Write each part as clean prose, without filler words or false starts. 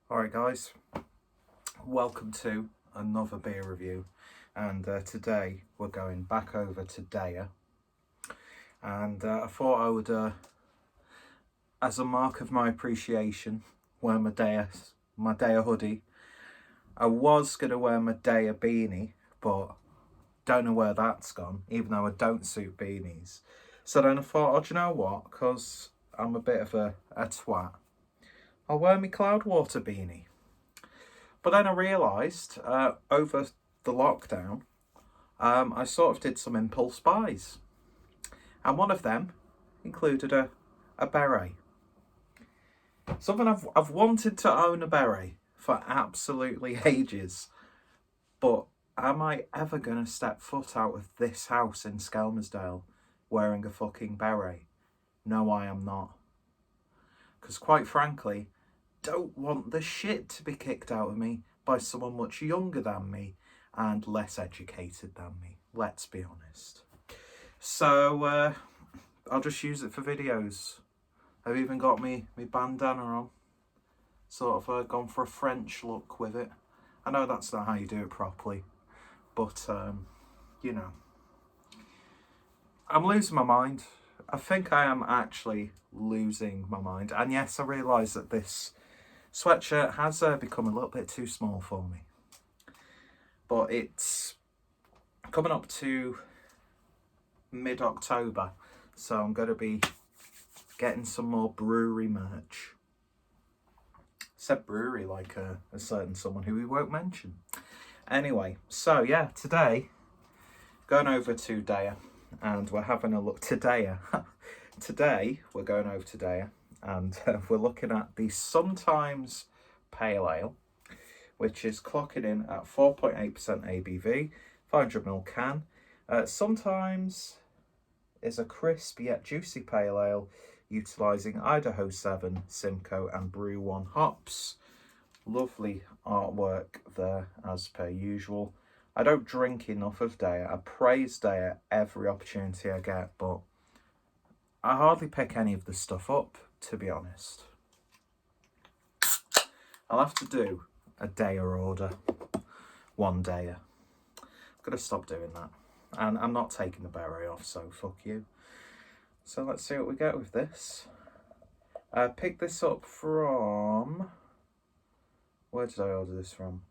Alright guys, welcome to another beer review, and today we're going back over to Deya, and I thought I would, as a mark of my appreciation, wear my Deya hoodie. I was going to wear my Deya beanie, but don't know where that's gone, even though I don't suit beanies. So then I thought, oh, do you know what, because I'm a bit of a twat, I'll wear my Cloudwater beanie. But then I realised over the lockdown, I sort of did some impulse buys. And one of them included a beret. Something I've wanted to own a beret for absolutely ages. But am I ever going to step foot out of this house in Skelmersdale wearing a fucking beret? No, I am not. Because quite frankly, don't want the shit to be kicked out of me by someone much younger than me and less educated than me, let's be honest. So I'll just use it for videos. I've even got me bandana on, sort of gone for a French look with it. I know that's not how you do it properly, but you know, I'm losing my mind. I think I am actually losing my mind, and yes, I realise that this sweatshirt has become a little bit too small for me, but it's coming up to mid-October, so I'm going to be getting some more brewery merch. Said brewery like a certain someone who we won't mention. Anyway, so yeah, today going over to Deya, and we're having a look to Deya. Today we're going over to Deya, and we're looking at the Sometimes Pale Ale, which is clocking in at 4.8% ABV, 500ml can. Sometimes is a crisp yet juicy pale ale, utilising Idaho 7, Simcoe and Brew 1 hops. Lovely artwork there, as per usual. I don't drink enough of Deya. I praise Deya every opportunity I get, but I hardly pick any of the stuff up, to be honest. I'll have to do a Deya order one day. I've got to stop doing that. And I'm not taking the beret off, so fuck you. So let's see what we get with this. I picked this up from... Where did I order this from?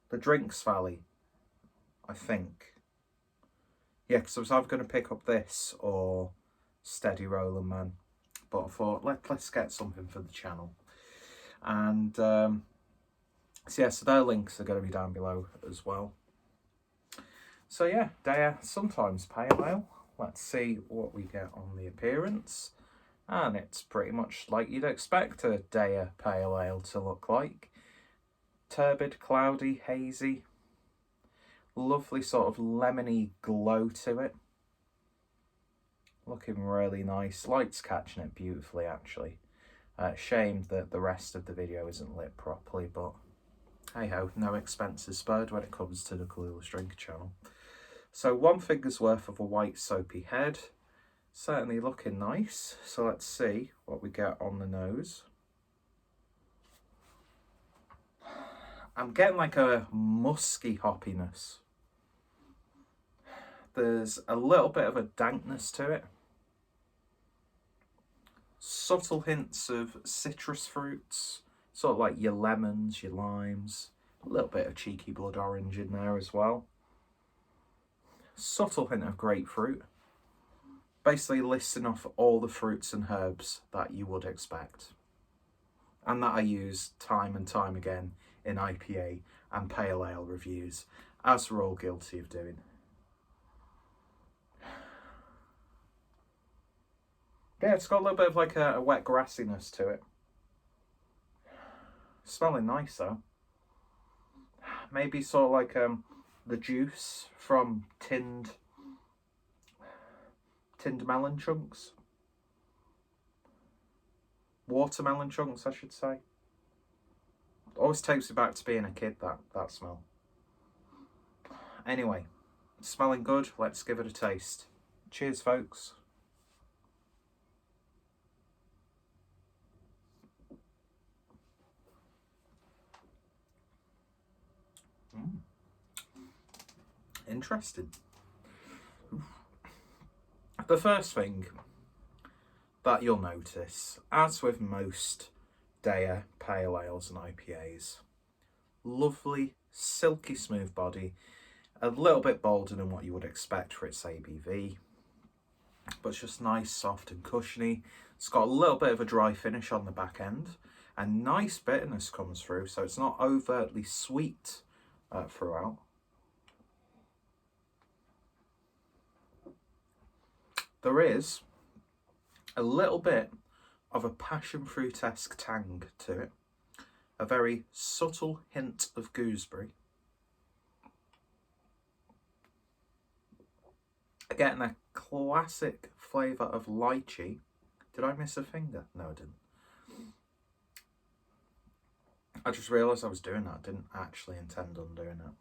The Drinks Valley, I think. Yeah, because I was either going to pick up this or Steady Roller Man. But I thought, let's get something for the channel. And so yeah, so their links are going to be down below as well. So yeah, Deya Sometimes Pale Ale. Let's see what we get on the appearance. And it's pretty much like you'd expect a Deya Pale Ale to look like. Turbid, cloudy, hazy. Lovely sort of lemony glow to it. Looking really nice. Light's catching it beautifully, actually. Shame that the rest of the video isn't lit properly, but hey ho, no expenses spared when it comes to the Clueless Drinker channel. So one finger's worth of a white soapy head. Certainly looking nice. So let's see what we get on the nose. I'm getting like a musky hoppiness. There's a little bit of a dankness to it. Subtle hints of citrus fruits, sort of like your lemons, your limes. A little bit of cheeky blood orange in there as well. Subtle hint of grapefruit. Basically listing off all the fruits and herbs that you would expect. And that I use time and time again in IPA and Pale Ale reviews, as we're all guilty of doing. Yeah, it's got a little bit of like a wet grassiness to it. Smelling nice though. Maybe sort of like the juice from tinned melon chunks. Watermelon chunks, I should say. Always takes me back to being a kid, that smell. Anyway, smelling good. Let's give it a taste. Cheers, folks. Interesting. The first thing that you'll notice, as with most Deya pale ales and IPAs, lovely silky smooth body, a little bit bolder than what you would expect for its ABV, but it's just nice, soft and cushiony. It's got a little bit of a dry finish on the back end, and nice bitterness comes through, so it's not overtly sweet throughout. There is a little bit of a passion fruit-esque tang to it, a very subtle hint of gooseberry. Getting a classic flavour of lychee. Did I miss a finger? No, I didn't. I just realised I was doing that. I didn't actually intend on doing it.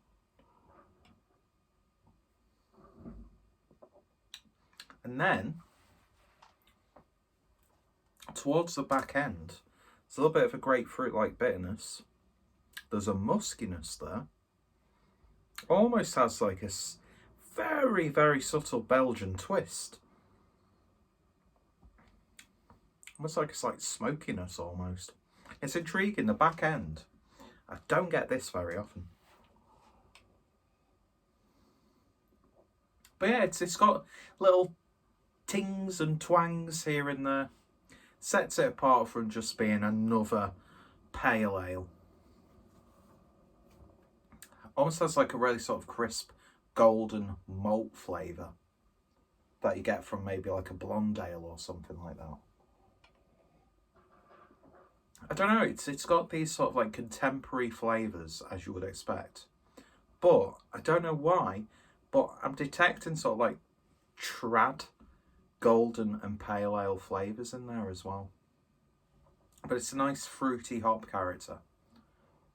And then, towards the back end, there's a little bit of a grapefruit-like bitterness. There's a muskiness there. Almost has like a very, very subtle Belgian twist. Almost like a slight smokiness almost. It's intriguing, the back end. I don't get this very often. But yeah, it's got little tings and twangs here and there. Sets it apart from just being another pale ale. Almost has like a really sort of crisp golden malt flavour that you get from maybe like a blonde ale or something like that. I don't know, it's got these sort of like contemporary flavours as you would expect. But I don't know why, but I'm detecting sort of like trad, golden and pale ale flavours in there as well. But it's a nice fruity hop character.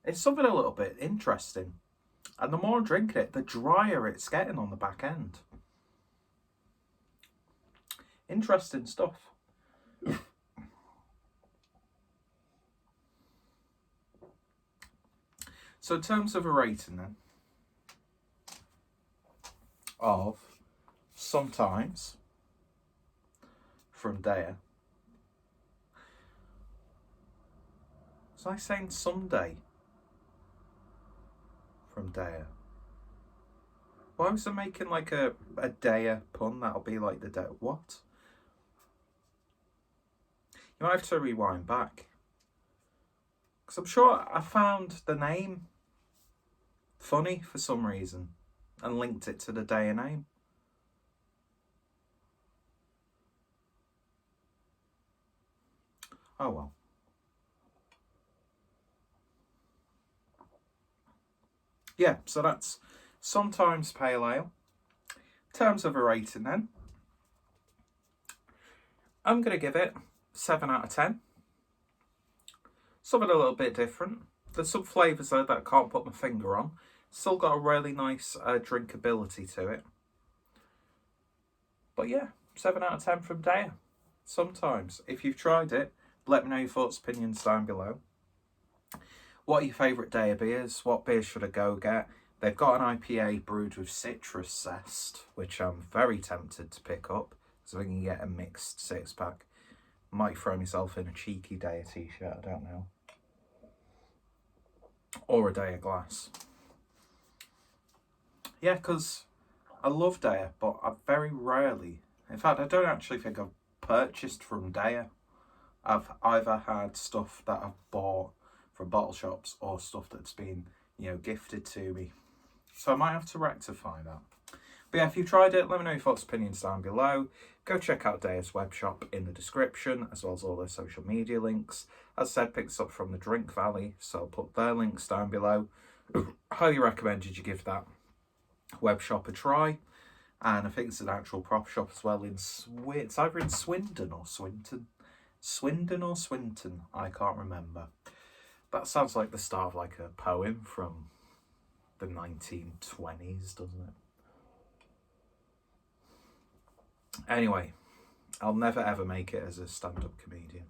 It's something a little bit interesting. And the more I drink it, the drier it's getting on the back end. Interesting stuff. So in terms of a rating then, of sometimes from Deya. Was I saying someday from Deya? Why was I making like a Deya pun? That'll be like the Deya. What? You might have to rewind back. Because I'm sure I found the name funny for some reason and linked it to the Deya name. Oh well. Yeah, so that's sometimes pale ale. In terms of a rating then, I'm going to give it 7 out of 10. Something a little bit different. There's some flavours there that I can't put my finger on. Still got a really nice drinkability to it. But yeah, 7 out of 10 from Deya. Sometimes. If you've tried it, let me know your thoughts, opinions down below. What are your favourite Deya beers? What beers should I go get? They've got an IPA brewed with citrus zest, which I'm very tempted to pick up. So we can get a mixed 6-pack. Might throw myself in a cheeky Deya t-shirt, I don't know. Or a Deya glass. Yeah, because I love Deya, but I very rarely, in fact, I don't actually think I've purchased from Deya. I've either had stuff that I've bought from bottle shops or stuff that's been, gifted to me. So I might have to rectify that. But yeah, if you've tried it, let me know your thoughts, opinions down below. Go check out Deya's web shop in the description, as well as all their social media links. As I said, picked this up from the Drink Valley, so I'll put their links down below. Highly recommended you give that web shop a try. And I think it's an actual prop shop as well in it's either in Swindon or Swinton. Swindon or Swinton, I can't remember. That sounds like the start of like a poem from the 1920s, doesn't it? Anyway, I'll never ever make it as a stand-up comedian.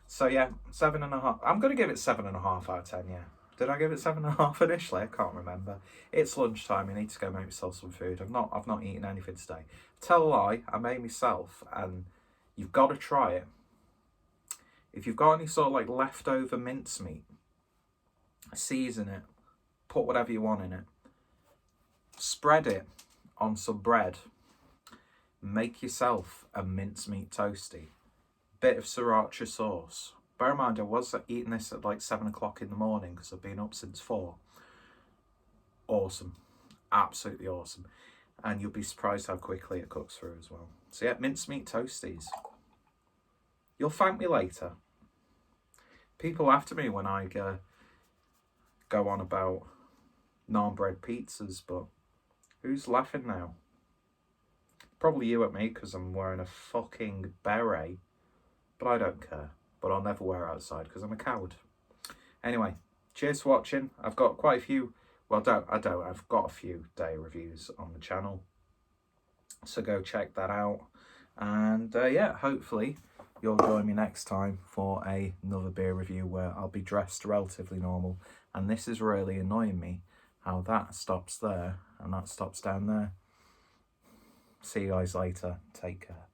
So yeah, 7.5. I'm going to give it 7.5 out of 10, yeah. Did I give it 7.5 initially? I can't remember. It's lunchtime. I need to go make myself some food. I've not eaten anything today. Tell a lie, I made myself, and you've got to try it. If you've got any sort of like leftover mincemeat, season it. Put whatever you want in it. Spread it on some bread. Make yourself a mincemeat toastie. Bit of sriracha sauce. Bear in mind, I was eating this at like 7 o'clock in the morning because I've been up since 4. Awesome. Absolutely awesome. And you'll be surprised how quickly it cooks through as well. So yeah, mincemeat toasties. You'll thank me later. People after me when I go on about naan bread pizzas, but who's laughing now? Probably you at me because I'm wearing a fucking beret. But I don't care. But I'll never wear it outside because I'm a coward. Anyway, cheers for watching. I've got quite a few, well, I've got a few day reviews on the channel. So go check that out. And yeah, hopefully you'll join me next time for another beer review where I'll be dressed relatively normal. And this is really annoying me, how that stops there and that stops down there. See you guys later. Take care.